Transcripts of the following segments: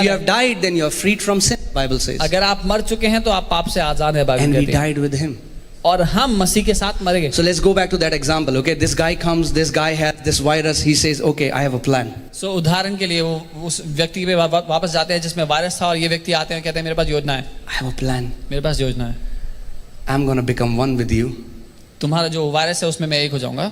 You have died, then you are freed from sin, Bible says. अगर आप मर चुके हैं तो आप पाप से आजाद हैं, बाइबल And we कहती है। died with him. और हम मसीह के साथ मर गए। So let's go back to that example. Okay, this guy comes, this guy has this virus. He says, okay, I have a plan. सो उदाहरण के लिए वो उस व्यक्ति पे वापस जाते हैं जिसमें वायरस था, और ये व्यक्ति आते हैं कहते हैं मेरे पास योजना है, I have a plan. मेरे पास योजना है, I'm going to become one with you, तुम्हारा जो वायरस है उसमें मैं एक हो जाऊंगा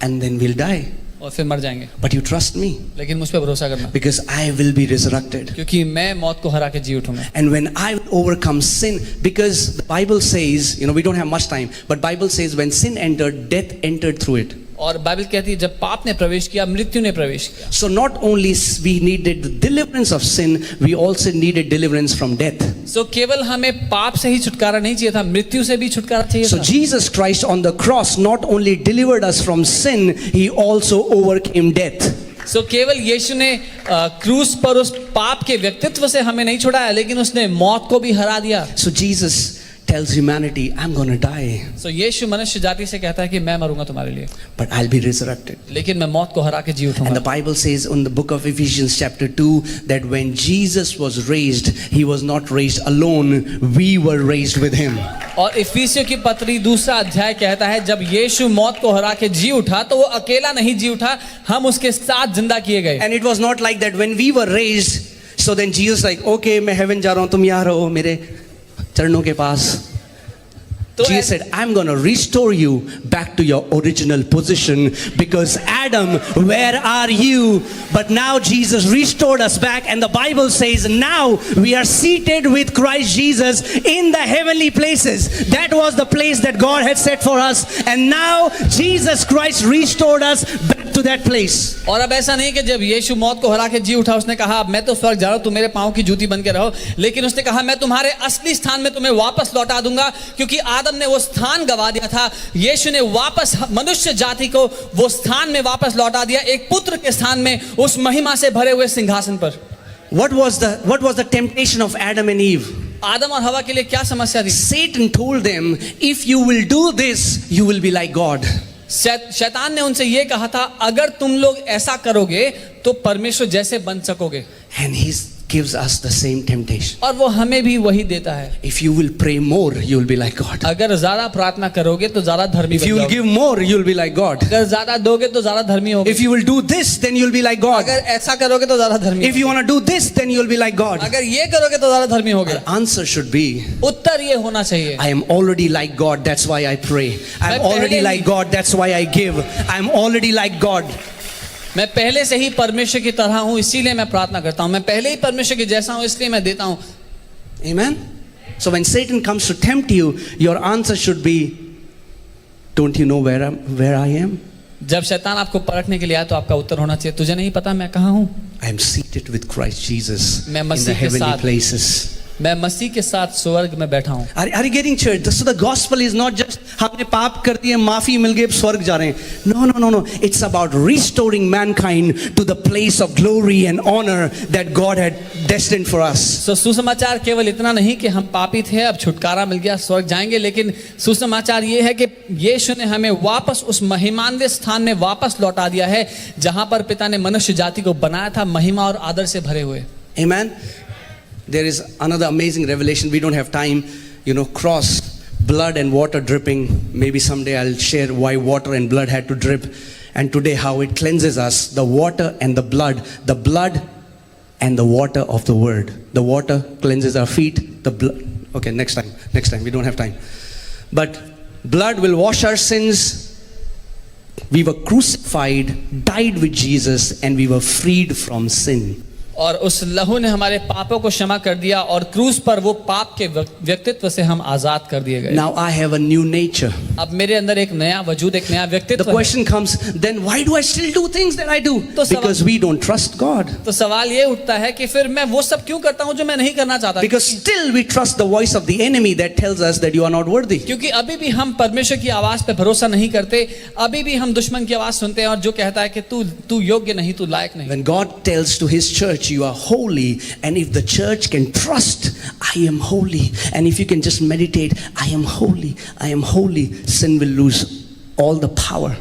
and then we'll die. और फिर मर जाएंगे, But you trust me, लेकिन मुझ पर भरोसा करना, because I will be resurrected. क्योंकि मैं मौत को हरा के जी उठूंगा। And when I overcome sin, because the Bible says, we don't have much time, but Bible says when sin entered, death entered through it. और बाइबल कहती है जब पाप ने प्रवेश किया, मृत्यु ने प्रवेश किया। So not only we needed the deliverance of sin, we also needed deliverance from death. सो केवल हमें पाप से ही छुटकारा नहीं चाहिए था, मृत्यु से भी छुटकारा चाहिए So था। Jesus Christ on the cross not only delivered us from sin, he also overcame death. सो केवल यीशु ने क्रूस पर उस पाप के व्यक्तित्व से हमें नहीं छुड़ाया, लेकिन उसने मौत को भी हरा दिया। So Jesus tells humanity, I'm going to die, सो यीशु मनुष्य जाति से कहता है कि मैं मरूंगा तुम्हारे लिए, but I'll be resurrected. लेकिन मैं मौत को हरा के जी And the उठूंगा। Bible says in the book of Ephesians chapter 2 that when Jesus was raised, he was not raised alone, we were raised with him. और इफिसियों की पत्री 2 अध्याय कहता है जब यीशु मौत को हरा के जी उठा तो वो अकेला नहीं जी उठा, हम उसके साथ जिंदा किए गए। And it was not like that when we were raised, so then Jesus like, okay, मैं heaven जा रहा हूँ, तुम यहाँ रहो मेरे चरणों के पास. तो Jesus said, I'm going to restore you back to your original position, because Adam, where are you? But now Jesus restored us back, and the Bible says now we are seated with Christ Jesus in the heavenly places. That was the place that God had set for us, and now Jesus Christ restored us back to that place. और अब ऐसा नहीं कि जब यीशु मौत को हरा के जी उठा उसने कहा अब मैं तो स्वर्ग जा रहा हूं, तुम मेरे पांव की जूती बन के रहो, लेकिन उसने कहा मैं तुम्हारे असली स्थान में तुम्हें वापस लौटा दूंगा, क्योंकि आदम ने वो स्थान गवा दिया था, यीशु ने वापस मनुष्य जाति को वो स्थान में वापस लौटा दिया, एक पुत्र के स्थान में, उस महिमा से भरे हुए सिंहासन पर। What was the temptation of Adam and Eve? आदम और हवा के लिए क्या समस्या थी? Satan told them, if you will do this, you will be like God. शैतान ने उनसे ये कहा था अगर तुम लोग ऐसा करोगे तो परमेश्वर जैसे बन सकोगे। And he gives us the same temptation. और वो हमें भी वही देता है। If you will pray more, you will be like God. अगर ज्यादा प्रार्थना करोगे तो ज्यादा धर्मी If you will बन जाओगे। give more, you will be like God. अगर ज्यादा दोगे तो ज्यादा धर्मी होगे। If you will do this, then you will be like God. अगर ऐसा करोगे तो ज्यादा धर्मी If you want to do this, then you will be like God. अगर ये करोगे तो ज्यादा धर्मी होगे। The answer should be, उत्तर ये होना चाहिए I am already like God, that's why I pray. I am already like God, that's why I give. I am already like God. मैं पहले से ही परमेश्वर की तरह हूँ इसीलिए मैं प्रार्थना करता हूँ, मैं पहले ही परमेश्वर के जैसा हूँ इसलिए मैं देता हूँ। Amen. So when Satan comes to tempt you, your answer should be, don't you know where I am? जब शैतान आपको परखने के लिए आए तो आपका उत्तर होना चाहिए तुझे नहीं पता मैं कहाँ हूँ? I am seated with Christ Jesus मैं in the मसीह के heavenly साथ places. मैं मसीह के साथ स्वर्ग में बैठा हूँ। Are you getting church? So the gospel is not just हमने पाप कर दिए माफी मिल गई स्वर्ग जा रहे हैं. No. It's about restoring mankind to the place of glory and honor that God had destined for us. So सुसमाचार केवल इतना नहीं कि हम पापी थे अब छुटकारा मिल गया स्वर्ग जाएंगे, लेकिन सुसमाचार ये है कि यीशु ने हमें वापस उस महिमान्वित स्थान में वापस लौटा दिया है जहां पर पिता ने मनुष्य जाति को बनाया था महिमा और आदर से भरे हुए। Amen. There is another amazing revelation. We don't have time. Cross, blood and water dripping. Maybe someday I'll share why water and blood had to drip, and today how it cleanses us. The water and the blood and the water of the word. The water cleanses our feet. The blood. Okay, next time. We don't have time. But blood will wash our sins. We were crucified, died with Jesus, and we were freed from sin. और उस लहू ने हमारे पापों को क्षमा कर दिया और क्रूस पर वो पाप के व्यक्तित्व से हम आजाद कर दिए गए। Now I have a new nature. अब मेरे अंदर एक नया वजूद, एक नया व्यक्तित्व। The question comes, then why do I still do things that I do? Because we don't trust God. तो सवाल ये उठता है कि फिर मैं वो सब क्यों करता हूँ जो मैं नहीं करना चाहता? Because still we trust the voice of the enemy that tells us that you are not worthy. क्योंकि अभी भी हम परमेश्वर की आवाज पे भरोसा नहीं करते, अभी भी हम दुश्मन की आवाज सुनते हैं और जो कहता है कि तू योग्य नहीं, तू लायक नहीं। When God tells to his church you are holy, and if the church can trust I am holy, and if you can just meditate I am holy, sin will lose all the power.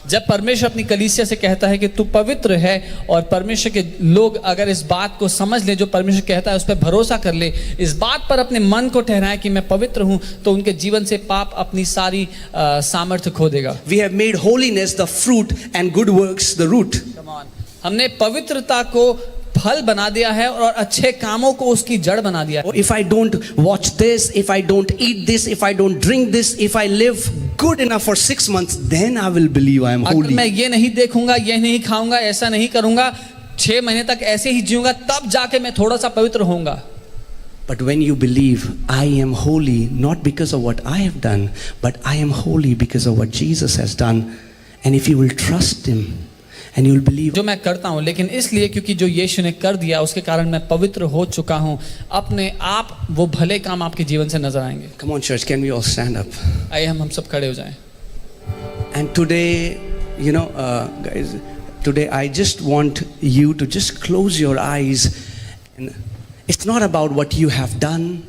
जब परमेश्वर अपनी कलीसिया से कहता है कि तू पवित्र है, और परमेश्वर के लोग अगर इस बात को समझ ले, जो परमेश्वर कहता है उस पर भरोसा कर ले, इस बात पर अपने मन को ठहराए कि मैं पवित्र हूं, तो उनके जीवन से पाप अपनी सारी सामर्थ्य खो देगा. We have made holiness the fruit and good works the root. हमने पवित्रता को फल बना दिया है और अच्छे कामों को उसकी जड़ बना दिया है. If I don't watch this, if I don't eat this, if I don't drink this, if I live good enough for 6 months, then I will believe I am अगर holy. मैं ये नहीं देखूंगा, ये नहीं खाऊंगा, ऐसा नहीं करूंगा, 6 महीने तक ऐसे ही जीऊंगा, तब जाके मैं थोड़ा सा पवित्र होऊंगा. But when you believe I am holy, not because of what I have done, but I am holy because of what Jesus has done, and if you will trust Him, and you will believe. जो मैं करता हूं लेकिन इसलिए क्योंकि जो यीशु ने कर दिया उसके कारण मैं पवित्र हो चुका हूं, अपने आप वो भले काम आपके जीवन से नजर आएंगे. Come on, church, can we all stand up? आइए हम सब खड़े हो जाएं. And today, guys, today I just want you to just close your eyes. And it's not about what you have done,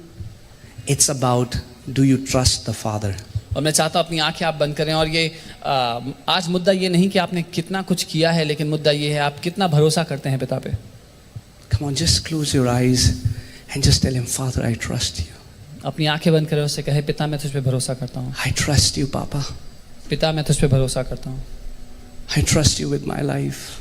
it's about do you trust the Father? और मैं चाहता हूं अपनी आंखें आप बंद करें. और ये आज मुद्दा ये नहीं कि आपने कितना कुछ किया है, लेकिन मुद्दा ये है आप कितना भरोसा करते हैं पिता पे. Come on, just close your eyes and just tell Him, Father, I trust you. अपनी आंखें बंद करें, उससे कहे पिता मैं तुझ पे भरोसा करता हूँ. I trust you, Papa. पिता मैं तुझ पे भरोसा करता हूँ. I trust you with my life.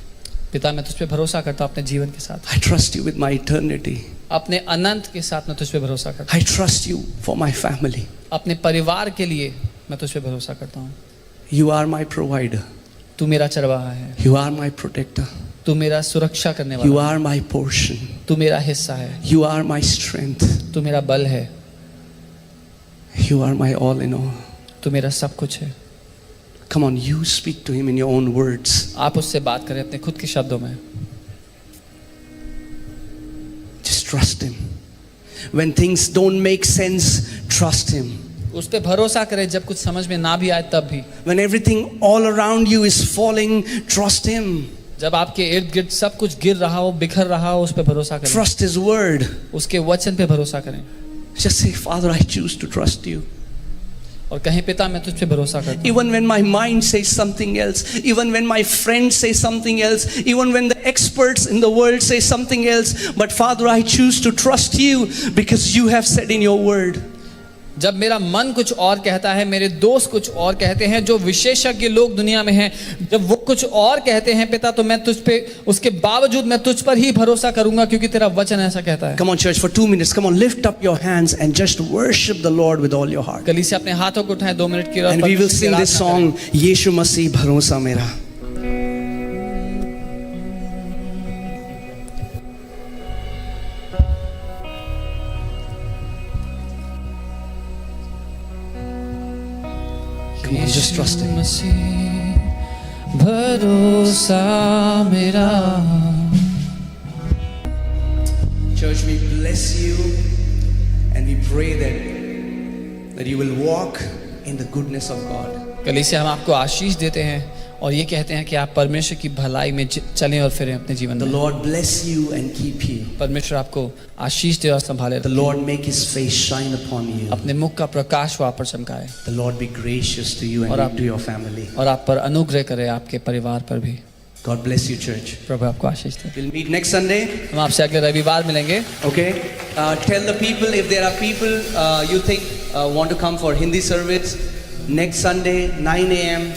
पिता मैं तुझ पे भरोसा करता हूँ अपने जीवन के साथ. I trust you with my eternity. अपने अनंत के साथ मैं तुझ पे भरोसा करता हूँ. I trust you for my family. अपने परिवार के लिए मैं तुझ पे भरोसा करता हूँ. You are my provider. तू मेरा चरवाहा है. You are my protector. तू मेरा सुरक्षा करने You वाला है. are my portion. तू मेरा हिस्सा है. You are my strength. तू मेरा बल है. You are my all in all. तू मेरा सब कुछ है. Come on, you speak to Him in your own words. आप उससे बात करें अपने खुद के शब्दों में. Just trust Him. When things don't make sense, trust Him. उस पे भरोसा करें जब कुछ समझ में ना भी आए तब भी. When everything all around you is falling, trust Him. जब आपके इर्द गिर्द सब कुछ गिर रहा हो, बिखर रहा हो, उस पे भरोसा करें. Trust His word. उसके वचन पे भरोसा करें. Just say, Father, I choose to trust you. और कहें पिता मैं तुझ पे भरोसा करता हूँ. Even when my mind says something else, even when my friends say something else, even when the experts in the world say something else, but Father, I choose to trust you because you have said in your word. जब मेरा मन कुछ और कहता है, मेरे दोस्त कुछ और कहते हैं, जो विशेषज्ञ लोग दुनिया में हैं, जब वो कुछ और कहते हैं पिता, तो मैं तुझ पे, उसके बावजूद मैं तुझ पर ही भरोसा करूंगा क्योंकि तेरा वचन ऐसा कहता है. Come on, church, for 2 minutes. Come on, lift up your hands and just worship the Lord with all your heart. कलीसिया अपने हाथों को उठाएं 2 मिनट की. And we will sing this song, यीशु मसीह भरोसा मेरा. Come on, just trust Him. भरोसा मेरा. Church, we bless you and we pray that you will walk in the goodness of God. कलीसिया हम आपको आशीष देते हैं और ये कहते हैं कि आप परमेश्वर की भलाई में चलें और फिरें अपने जीवन The में. Lord bless you and keep you. परमेश्वर आपको आशीष दे और संभाले. The Lord make His face shine upon you. अपने मुख का प्रकाश वो आप पर चमकाए. The Lord be gracious to you and to your family. और आप पर अनुग्रह करे, आपके परिवार पर भी. God bless you, church. प्रभु आपको आशीष दे. We'll meet next Sunday. हम आपसे अगले रविवार मिलेंगे. Okay. Tell the people, if there are people you think want to come for Hindi service next Sunday 9 a.m.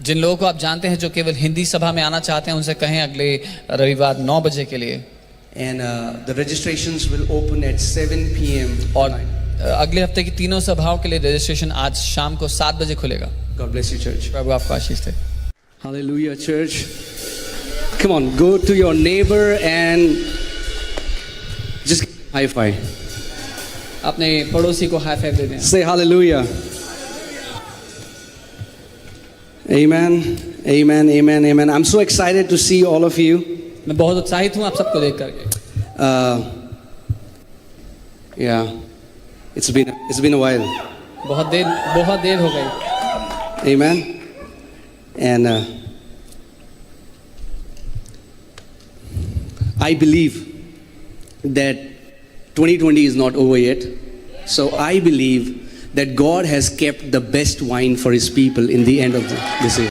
जिन लोगों को आप जानते हैं जो केवल हिंदी सभा में आना चाहते हैं, उनसे कहें अगले रविवार 9 बजे के लिए. And the registrations will open at 7 p.m. और अगले हफ्ते की तीनों सभाओं के लिए रजिस्ट्रेशन आज शाम को 7 बजे खुलेगा. God bless you, church. प्रभु आपको आशीष दे. Hallelujah, church. Come on, go to your neighbor and just high five. अपने पड़ोसी को हाई फाइव दे दें. Say hallelujah. Amen. Amen. Amen. Amen. I'm so excited to see all of you. मैं बहुत उत्साहित हूँ आप सबको देख करके. Yeah. It's been a while. बहुत देर हो गई. Amen. And I believe that 2020 is not over yet. So I believe that God has kept the best wine for his people in the end of this age.